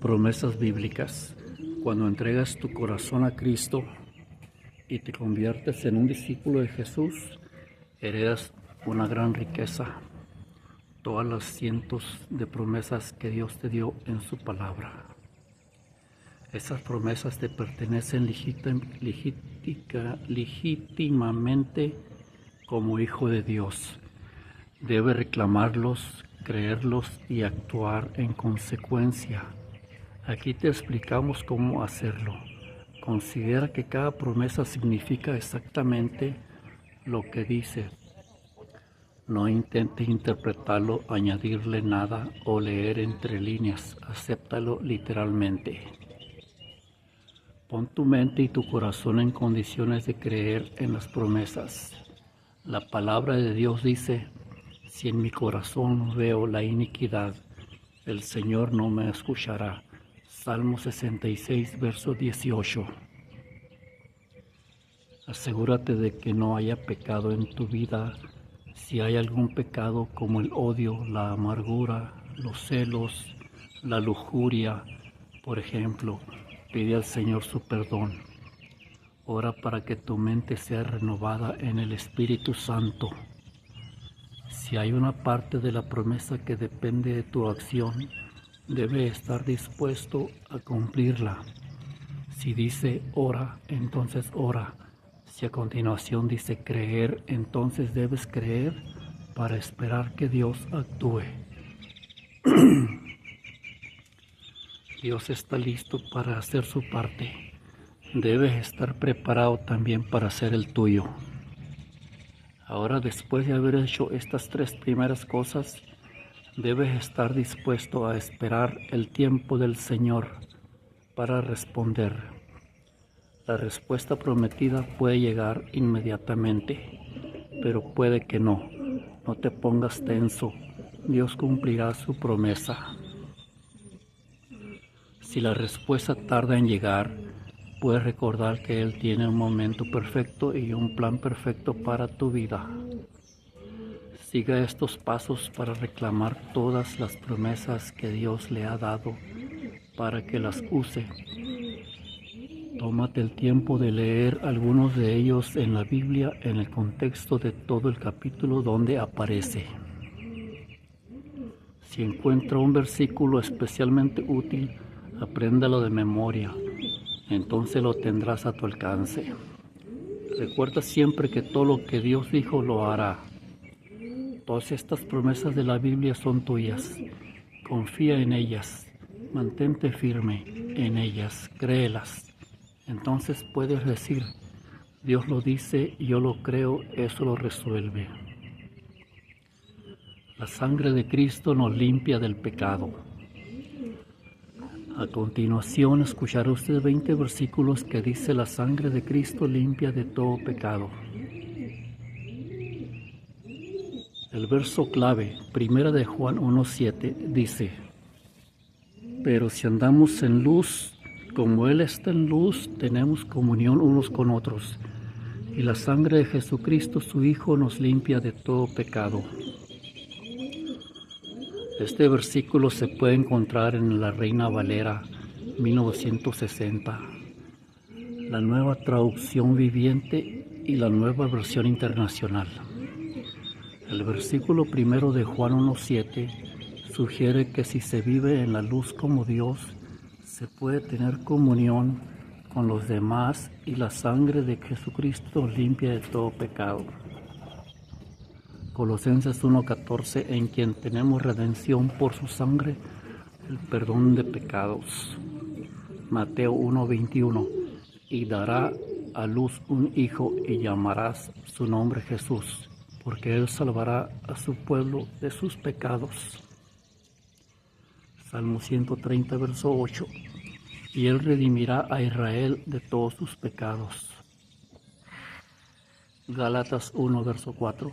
Promesas bíblicas. Cuando entregas tu corazón a Cristo y te conviertes en un discípulo de Jesús, heredas una gran riqueza, todas las cientos de promesas que Dios te dio en su palabra. Esas promesas te pertenecen legítimamente como hijo de Dios. Debes reclamarlos, creerlos y actuar en consecuencia. Aquí te explicamos cómo hacerlo. Considera que cada promesa significa exactamente lo que dice. No intente interpretarlo, añadirle nada o leer entre líneas. Acéptalo literalmente. Pon tu mente y tu corazón en condiciones de creer en las promesas. La palabra de Dios dice: si en mi corazón veo la iniquidad, el Señor no me escuchará. Salmo 66, verso 18. Asegúrate de que no haya pecado en tu vida. Si hay algún pecado como el odio, la amargura, los celos, la lujuria, por ejemplo, pide al Señor su perdón. Ora para que tu mente sea renovada en el Espíritu Santo. Si hay una parte de la promesa que depende de tu acción, debe estar dispuesto a cumplirla. Si dice ora, entonces ora. Si a continuación dice creer, entonces debes creer para esperar que Dios actúe. Dios está listo para hacer su parte. Debes estar preparado también para hacer el tuyo. Ahora, después de haber hecho estas tres primeras cosas, debes estar dispuesto a esperar el tiempo del Señor para responder. La respuesta prometida puede llegar inmediatamente, pero puede que no. No te pongas tenso. Dios cumplirá su promesa. Si la respuesta tarda en llegar, puedes recordar que Él tiene un momento perfecto y un plan perfecto para tu vida. Siga estos pasos para reclamar todas las promesas que Dios le ha dado para que las use. Tómate el tiempo de leer algunos de ellos en la Biblia en el contexto de todo el capítulo donde aparece. Si encuentra un versículo especialmente útil, apréndalo de memoria, entonces lo tendrás a tu alcance. Recuerda siempre que todo lo que Dios dijo lo hará. Todas estas promesas de la Biblia son tuyas. Confía en ellas, mantente firme en ellas, créelas. Entonces puedes decir: Dios lo dice, yo lo creo, eso lo resuelve. La sangre de Cristo nos limpia del pecado. A continuación escuchará usted 20 versículos que dice: la sangre de Cristo limpia de todo pecado. El verso clave, 1 de Juan 1:7, dice: pero si andamos en luz, como Él está en luz, tenemos comunión unos con otros, y la sangre de Jesucristo, su Hijo, nos limpia de todo pecado. Este versículo se puede encontrar en la Reina Valera 1960, la Nueva Traducción Viviente y la Nueva Versión Internacional. El versículo 1 de Juan 1:7 sugiere que si se vive en la luz como Dios, se puede tener comunión con los demás y la sangre de Jesucristo limpia de todo pecado. Colosenses 1:14, en quien tenemos redención por su sangre, el perdón de pecados. Mateo 1:21, y dará a luz un hijo y llamarás su nombre Jesús, porque Él salvará a su pueblo de sus pecados. Salmo 130, verso 8, y Él redimirá a Israel de todos sus pecados. Gálatas 1, verso 4,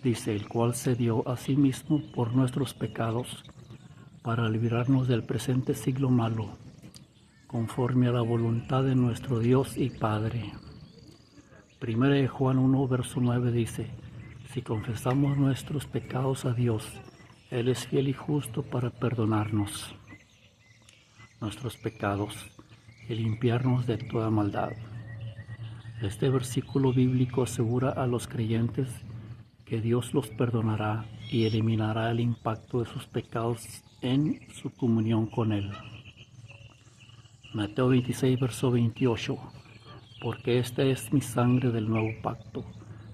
dice: el cual se dio a sí mismo por nuestros pecados, para librarnos del presente siglo malo, conforme a la voluntad de nuestro Dios y Padre. 1 de Juan 1, verso 9 dice: si confesamos nuestros pecados a Dios, Él es fiel y justo para perdonarnos nuestros pecados y limpiarnos de toda maldad. Este versículo bíblico asegura a los creyentes que Dios los perdonará y eliminará el impacto de sus pecados en su comunión con Él. Mateo 26, verso 28. Porque esta es mi sangre del nuevo pacto,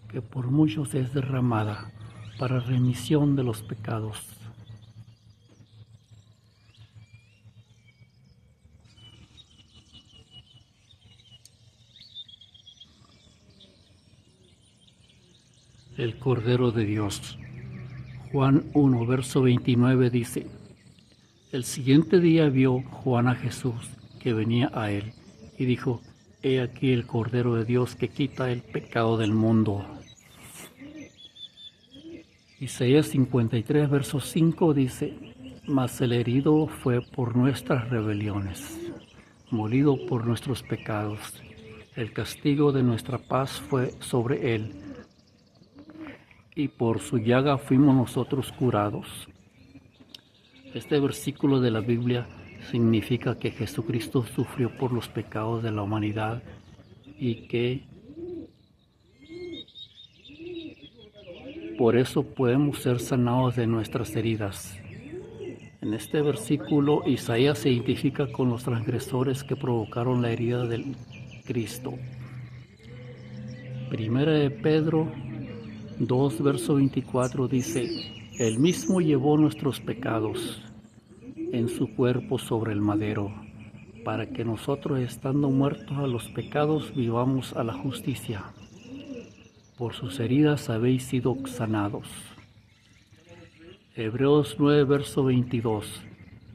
que por muchos es derramada para remisión de los pecados. El Cordero de Dios. Juan 1, verso 29 dice: El siguiente día vio Juan a Jesús que venía a él y dijo: He aquí el Cordero de Dios que quita el pecado del mundo. Isaías 53, verso 5 dice: Mas el herido fue por nuestras rebeliones, molido por nuestros pecados. El castigo de nuestra paz fue sobre él, y por su llaga fuimos nosotros curados. Este versículo de la Biblia significa que Jesucristo sufrió por los pecados de la humanidad y que por eso podemos ser sanados de nuestras heridas. En este versículo, Isaías se identifica con los transgresores que provocaron la herida del Cristo. Primera de Pedro 2, verso 24 dice: Él mismo llevó nuestros pecados en su cuerpo sobre el madero, para que nosotros, estando muertos a los pecados, vivamos a la justicia. Por sus heridas habéis sido sanados. Hebreos 9, verso 22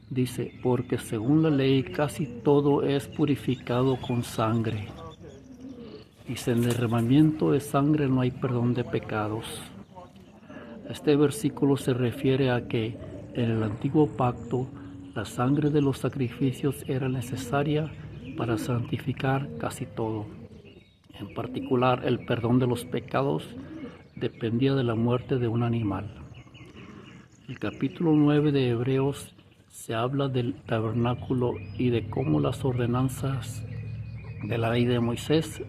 dice: Porque según la ley casi todo es purificado con sangre, y sin derramamiento de sangre no hay perdón de pecados. Este versículo se refiere a que en el antiguo pacto la sangre de los sacrificios era necesaria para santificar casi todo. En particular, el perdón de los pecados dependía de la muerte de un animal. El capítulo 9 de Hebreos se habla del tabernáculo y de cómo las ordenanzas de la ley de Moisés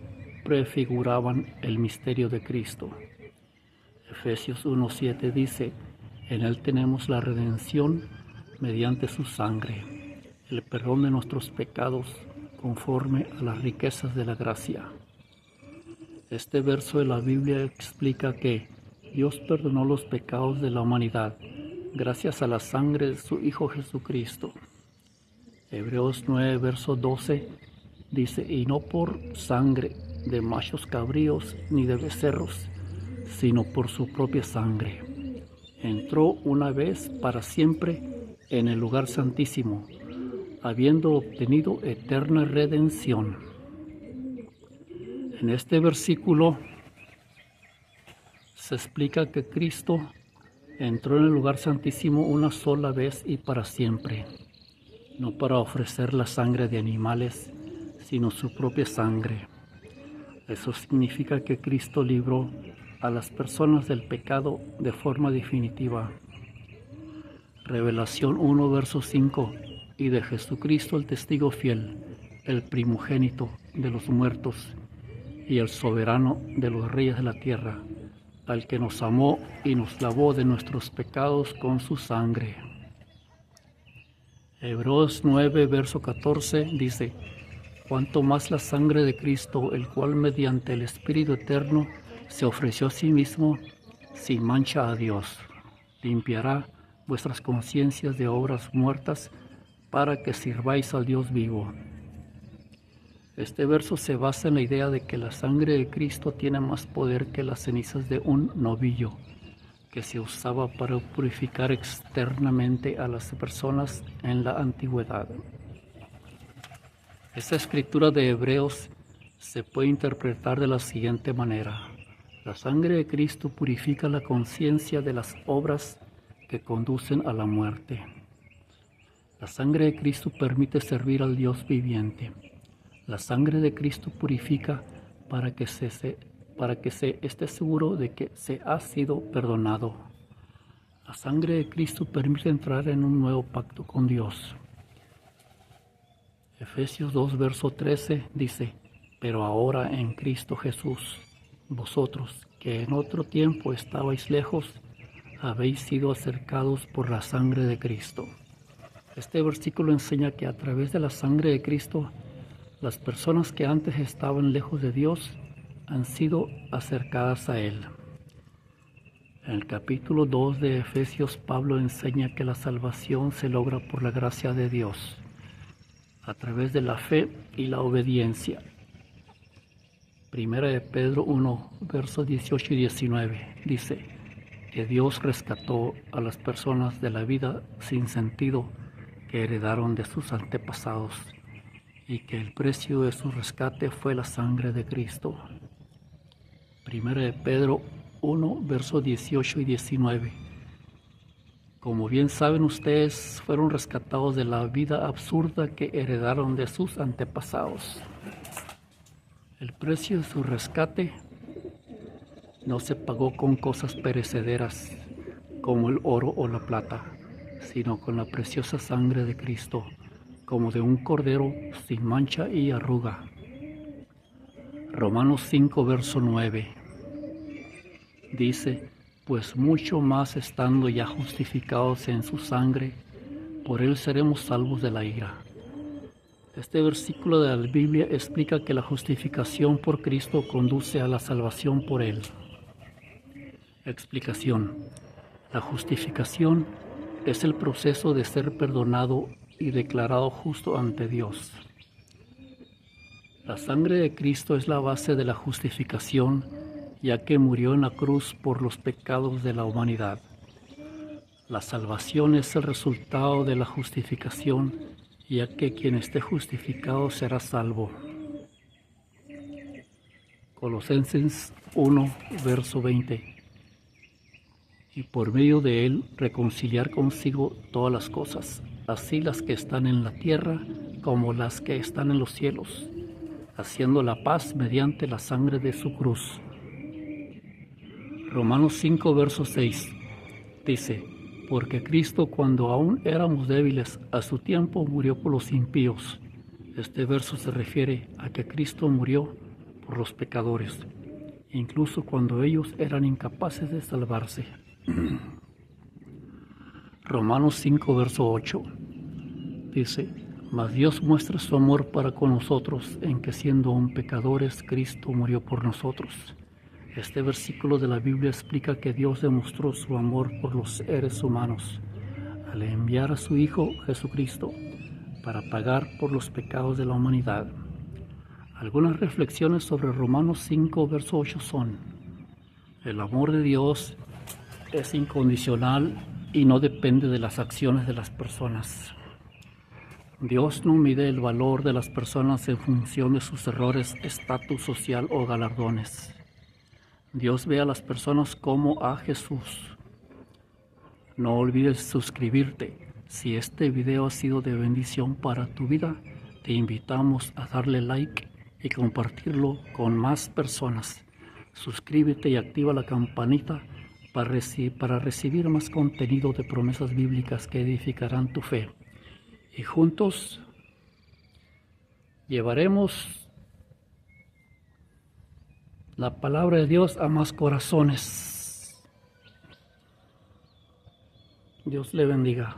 prefiguraban el misterio de Cristo. Efesios 1:7 dice: En él tenemos la redención mediante su sangre, el perdón de nuestros pecados conforme a las riquezas de la gracia. Este verso de la Biblia explica que Dios perdonó los pecados de la humanidad gracias a la sangre de su Hijo Jesucristo. Hebreos 9, verso 12 dice: Y no por sangre de machos cabríos ni de becerros, sino por su propia sangre. Entró una vez para siempre en el lugar santísimo, habiendo obtenido eterna redención. En este versículo se explica que Cristo entró en el lugar santísimo una sola vez y para siempre, no para ofrecer la sangre de animales, sino su propia sangre. Eso significa que Cristo libró a las personas del pecado de forma definitiva. Revelación 1, verso 5: Y de Jesucristo el testigo fiel, el primogénito de los muertos y el soberano de los reyes de la tierra, al que nos amó y nos lavó de nuestros pecados con su sangre. Hebreos 9, verso 14 dice: Cuanto más la sangre de Cristo, el cual mediante el Espíritu eterno se ofreció a sí mismo sin mancha a Dios, limpiará vuestras conciencias de obras muertas para que sirváis al Dios vivo. Este verso se basa en la idea de que la sangre de Cristo tiene más poder que las cenizas de un novillo, que se usaba para purificar externamente a las personas en la antigüedad. Esta escritura de Hebreos se puede interpretar de la siguiente manera: la sangre de Cristo purifica la conciencia de las obras que conducen a la muerte. La sangre de Cristo permite servir al Dios viviente. La sangre de Cristo purifica para que se esté seguro de que se ha sido perdonado. La sangre de Cristo permite entrar en un nuevo pacto con Dios. Efesios 2, verso 13 dice, pero ahora en Cristo Jesús, vosotros que en otro tiempo estabais lejos, habéis sido acercados por la sangre de Cristo. Este versículo enseña que a través de la sangre de Cristo, las personas que antes estaban lejos de Dios han sido acercadas a Él. En el capítulo 2 de Efesios, Pablo enseña que la salvación se logra por la gracia de Dios, a través de la fe y la obediencia. Primera de Pedro 1, versos 18 y 19, dice que Dios rescató a las personas de la vida sin sentido que heredaron de sus antepasados y que el precio de su rescate fue la sangre de Cristo. Primera de Pedro 1, versos 18 y 19. Como bien saben ustedes, fueron rescatados de la vida absurda que heredaron de sus antepasados. El precio de su rescate no se pagó con cosas perecederas como el oro o la plata, sino con la preciosa sangre de Cristo, como de un cordero sin mancha y arruga. Romanos 5, verso 9 dice, pues mucho más estando ya justificados en su sangre, por él seremos salvos de la ira. Este versículo de la Biblia explica que la justificación por Cristo conduce a la salvación por él. Explicación. La justificación es el proceso de ser perdonado y declarado justo ante Dios. La sangre de Cristo es la base de la justificación, ya que murió en la cruz por los pecados de la humanidad. La salvación es el resultado de la justificación, ya que quien esté justificado será salvo. Colosenses 1, verso 20. Y por medio de él reconciliar consigo todas las cosas, así las que están en la tierra como las que están en los cielos, haciendo la paz mediante la sangre de su cruz. Romanos 5, verso 6 dice, porque Cristo cuando aún éramos débiles, a su tiempo murió por los impíos. Este verso se refiere a que Cristo murió por los pecadores, incluso cuando ellos eran incapaces de salvarse. Romanos 5, verso 8 dice, mas Dios muestra su amor para con nosotros en que siendo aún pecadores, Cristo murió por nosotros. Este versículo de la Biblia explica que Dios demostró su amor por los seres humanos al enviar a su Hijo Jesucristo para pagar por los pecados de la humanidad. Algunas reflexiones sobre Romanos 5, verso 8 son: el amor de Dios es incondicional y no depende de las acciones de las personas. Dios no mide el valor de las personas en función de sus errores, estatus social o galardones. Dios ve a las personas como a Jesús. No olvides suscribirte. Si este video ha sido de bendición para tu vida, te invitamos a darle like y compartirlo con más personas. Suscríbete y activa la campanita para recibir más contenido de promesas bíblicas que edificarán tu fe. Y juntos llevaremos la palabra de Dios a más corazones. Dios le bendiga.